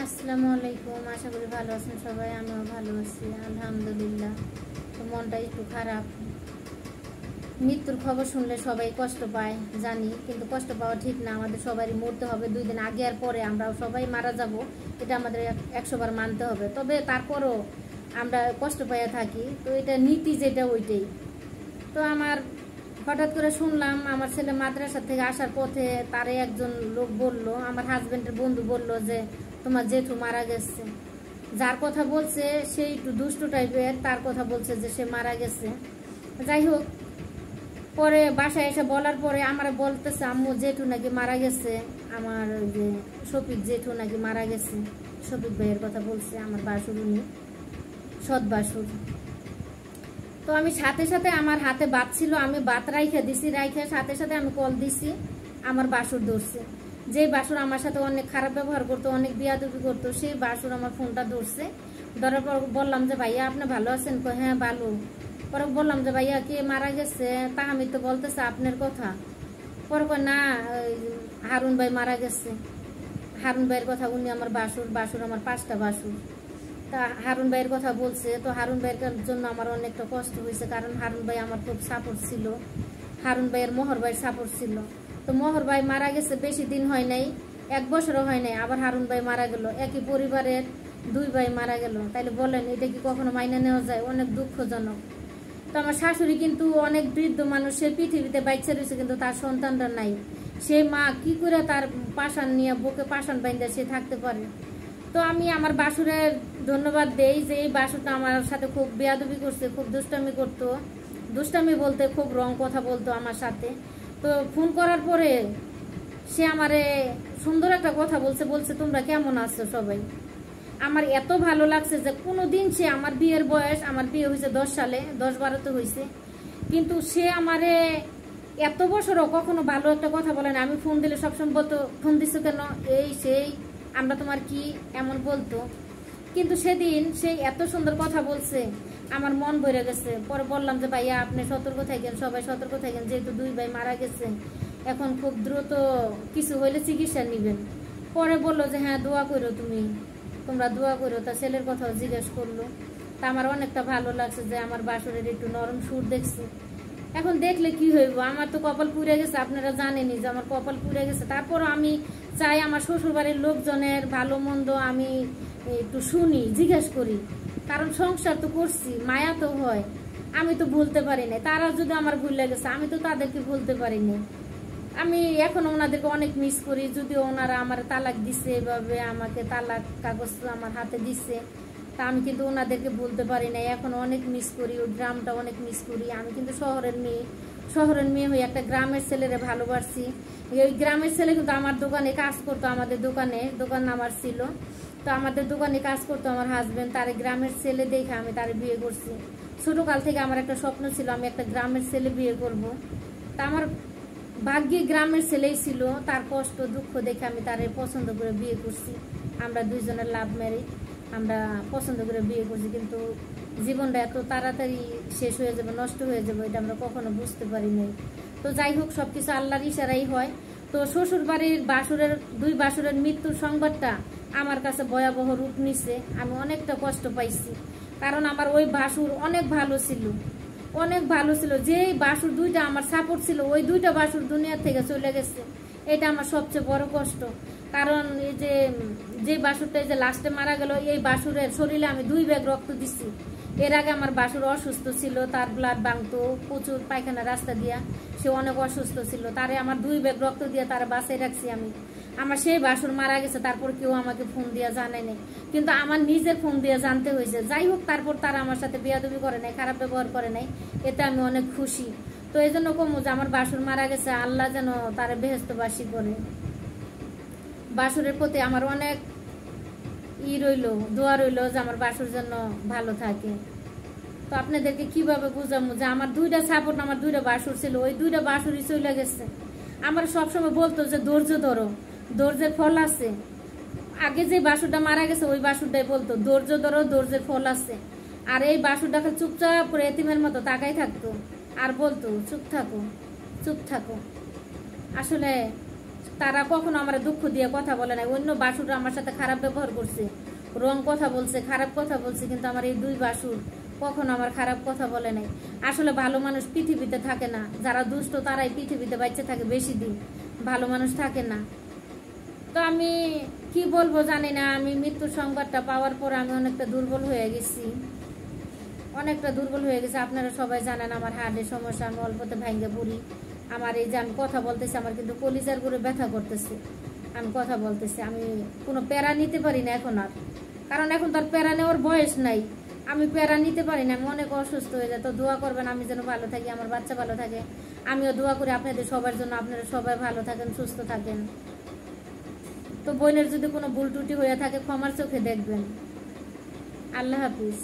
আসসালামু আলাইকুম। আশা করি ভালো আছেন সবাই। আমিও ভালো আছি আলহামদুলিল্লাহ। তো মনটা একটু খারাপ। মৃত্যুর খবর শুনলে সবাই কষ্ট পায় জানি, কিন্তু কষ্ট পাওয়া ঠিক না। আমাদের সবারই মরতে হবে, 2 দিন আগে আর পরে আমরা সবাই মারা যাব, এটা আমাদের 100 বার মানতে হবে। তবে তারপরও আমরা কষ্ট পাইয়া থাকি, তো এটা নীতি যেটা ওইটাই। তো আমার হঠাৎ করে শুনলাম আমার ছেলে মাদ্রাসা থেকে আসার পথে তারে একজন লোক বলল, আমার হাজবেন্ডের বন্ধু বলল যে তোমার জেঠু মারা গেছে। যার কথা বলছে সে একটু দুষ্টু টাইপের, তার কথা বলছে যে সে মারা গেছে। যাই হোক, পরে বাসায় এসে বলার পরে আমার বলতেছে আম্মু জেঠু নাকি মারা গেছে, আমার ওই যে শফিক জেঠু নাকি মারা গেছে। শফিক ভাইয়ের কথা বলছে, আমার বাসুর, উনি সৎ বাসুর। তো আমি সাথে সাথে আমার হাতে ভাত ছিল, আমি ভাত রাইখে দিছি, রাইখে সাথে সাথে আমি কল দিছি। আমার বাসুর ধরছে, যে বাসুর আমার সাথে অনেক খারাপ ব্যবহার করতো, অনেক বিয়াদবি করতো, সেই বাসুর আমার ফোনটা ধরছে। ধরার পর বললাম যে ভাইয়া আপনি ভালো আছেন? হ্যাঁ ভালো। পরে বললাম যে ভাইয়া কে মারা গেছে? তা আমি তো বলতেছে আপনার কথা। পরে না, হারুন ভাই মারা গেছে। হারুন ভাইয়ের কথা, উনি আমার বাসুর, বাসুর আমার 5টা বাসুর। তা হারুন ভাইয়ের কথা বলছে, তো হারুন ভাইয়ের জন্য আমার অনেকটা কষ্ট হয়েছে, কারণ হারুন ভাই আমার খুব সাপোর্ট ছিল। হারুন ভাইয়ের মোহর ভাইয়ের সাপোর্ট ছিল। তো মোহর ভাই মারা গেছে বেশি দিন হয় নাই, 1 বছরও হয় নাই, আবার হারুন ভাই মারা গেল। একই পরিবারের 2 ভাই মারা গেল। তাইলে বলেন এটা কি কখনো মাইনে নেওয়া যায়? অনেক দুঃখজনক। তো আমার শাশুড়ি কিন্তু অনেক বৃদ্ধ মানুষ, সে পৃথিবীতে বাচ্চা রয়েছে, কিন্তু তার সন্তানরা নাই। সে মা কি করে তার পাশান নিয়ে বুকে পাশান বাইন্দা সে থাকতে পারে? তো আমি আমার বাসুরের ধন্যবাদ দেই যে এই বাসুরটা আমার সাথে খুব বেয়াদবি করছে, খুব দুষ্টামি করতো। দুষ্টামি বলতে খুব রং কথা বলতো আমার সাথে। তো ফোন করার পরে সে আমারে সুন্দর একটা কথা বলছে, বলছে তোমরা কেমন আছো সবাই। আমার এত ভালো লাগছে যে কোনোদিন সে, আমার বিয়ের বয়স, আমার বিয়ে হয়েছে 10 সালে, 10-12তে হয়েছে, কিন্তু সে আমারে এত বছরও কখনো ভালো একটা কথা বলে না। আমি ফোন দিলে সবসময় বলতো ফোন দিছো কেন, এই সেই, আমরা তোমার কি, এমন বলতো। কিন্তু সেদিন সে এত সুন্দর কথা বলছে, আমার মন ভরে গেছে। পরে বললাম যে ভাইয়া আপনি সতর্ক থাকেন, সবাই সতর্ক থাকেন, যেহেতু 2 ভাই মারা গেছে, এখন খুব দ্রুত কিছু হইলে চিকিৎসা নিবেন। পরে বললো যে হ্যাঁ দোয়া করো, তোমরা দোয়া করো। তা ছেলের কথাও জিজ্ঞেস করলো। তা আমার অনেকটা ভালো লাগছে যে আমার বাসুরের একটু নরম সুর দেখছি। এখন দেখলে কি হইব, আমার তো কপাল পুড়ে গেছে, আপনারা জানেনই যে আমার কপাল পুড়ে গেছে। তারপরও আমি চাই আমার শ্বশুর বাড়ির লোকজনের ভালো মন্দ আমি একটু শুনি, জিজ্ঞেস করি, কারণ সংসার তো করছি, মায়া তো হয়। আমি তো ভুলতে পারি না, তারা যদি আমার ভুল লেগেছে আমি তো তাদেরকে ভুলতে পারি না। আমি এখন ওনাদেরকে অনেক মিস করি, যদিও ওনারা আমার তালাক দিছে, এভাবে আমাকে তালাক কাগজ আমার হাতে দিচ্ছে, তা আমি কিন্তু ওনাদেরকে ভুলতে পারি না। এখন অনেক মিস করি, ওই গ্রামটা অনেক মিস করি। আমি কিন্তু শহরের মেয়ে হয়ে একটা গ্রামের ছেলেরে ভালোবাসি। ওই গ্রামের ছেলে কিন্তু আমার দোকানে কাজ করতো, আমাদের দোকান আমার ছিল, তো আমাদের দোকানে কাজ করতো আমার হাজবেন্ড। তার গ্রামের ছেলে দেখে আমি তার বিয়ে করছি। ছোটকাল থেকে আমার একটা স্বপ্ন ছিল আমি একটা গ্রামের ছেলে বিয়ে করব। তা আমার ভাগ্যে গ্রামের ছেলেই ছিল। তার কষ্ট দুঃখ দেখে আমি তারে পছন্দ করে বিয়ে করছি। আমরা 2 জনের লাভ ম্যারেজ, আমরা পছন্দ করে বিয়ে করছি, কিন্তু জীবনটা এত তাড়াতাড়ি শেষ হয়ে যাবে, নষ্ট হয়ে যাবে, এটা আমরা কখনো বুঝতে পারিনি। তো যাই হোক, সবকিছু আল্লাহর ইশারাই হয়। তো শ্বশুর বাড়ির বাসুরের 2 বাসুরের মৃত্যুর সংবাদটা আমার কাছে ভয়াবহ রূপ নিছে। আমি অনেকটা কষ্ট পাইছি, কারণ আমার ওই বাসুর অনেক ভালো ছিল, অনেক ভালো ছিল। যে বাসুর 2টা আমার সাপোর্ট ছিল, ওই 2টা বাসুর দুনিয়া থেকে চলে গেছে। এটা আমার সবচেয়ে বড় কষ্ট। কারণ এই যে বাসুরটা এই যে লাস্টে মারা গেল, এই বাসুরের শরীরে আমি 2 ব্যাগ রক্ত দিচ্ছি। এর আগে আমার বাসুর অসুস্থ ছিল, তার ব্লাড ভাঙতো প্রচুর, পায়খানা রাস্তা দিয়া, সে অনেক অসুস্থ ছিল। তারে আমার 2 ব্যাগ রক্ত দিয়ে তারা বাঁচাই রাখছি আমি। আমার সেই বাসুর মারা গেছে, তারপর কেউ আমাকে ফোন দিয়া জানায় নাই, কিন্তু আমার নিজের ফোন দিয়ে জানতে হয়েছে। যাই হোক, তারপর তারা আমার সাথে বেয়াদবি করে নাই, খারাপ ব্যবহার করে নাই, এতে আমি অনেক খুশি। তো এই জন্য কমু যে আমার বাসুর মারা গেছে, আল্লাহ যেন তারা বেহেস্তবাসী করে। বাসুরের প্রতি আমার অনেক রইল, দোয়া রইল যে আমার বাসুর জন্য ভালো থাকে। তো আপনাদেরকে কিভাবে বুঝাবো যে আমার 2টা সাপোর্ট, আমার 2টা বাসুর ছিল, ওই 2টা বাসুরই চলে গেছে। আমার সবসময় বলতো যে ধৈর্য ধরো, ধৈর্যের ফল আছে। আগে যে বাসুরটা মারা গেছে ওই বাসুরটাই বলতো ধৈর্য ধরো, ধৈর্যের ফল আছে। আর এই বাসুরটাকে চুপচাপ করে এতিমের মতো তাকাই থাকতো আর বলতো চুপ থাকো, চুপ থাকো। আসলে তারা কখনো আমার দুঃখ দিয়ে কথা বলে নাই। অন্য বাসুররা আমার সাথে খারাপ ব্যবহার করছে, রং কথা বলছে, খারাপ কথা বলছে, কিন্তু আমার এই 2 বাসুর কখনো আমার খারাপ কথা বলে নাই। আসলে ভালো মানুষ পৃথিবীতে থাকে না, যারা দুষ্ট তারাই পৃথিবীতে বাচ্চা থাকে বেশি দিন, ভালো মানুষ থাকে না। তো আমি কি বলবো জানি না, আমি মৃত্যুর সংবাদটা পাওয়ার পর আমি অনেকটা দুর্বল হয়ে গেছি, অনেকটা দুর্বল হয়ে গেছে। আপনারা সবাই জানেন আমার হার্টের সমস্যা, আমি অল্পতে ভাঙ্গে পড়ি। আমার এই যে আমি কথা বলতেছি, আমার কিন্তু কলিজার করে ব্যথা করতেছে, আমি কথা বলতেছি, আমি কোনো প্যারা নিতে পারি না এখন আর, কারণ এখন তার প্যারা নেওয়ার বয়স নাই। আমি প্যারা নিতে পারি না, আমি অনেক অসুস্থ হয়ে যায়। তো দোয়া করবেন আমি যেন ভালো থাকি, আমার বাচ্চা ভালো থাকে। আমিও দোয়া করি আপনাদের সবার জন্য, আপনারা সবাই ভালো থাকেন, সুস্থ থাকেন। তো বোনের যদি কোনো ভুল ত্রুটি হয়ে থাকে ক্ষমার চোখে দেখবেন। আল্লাহ হাফিজ।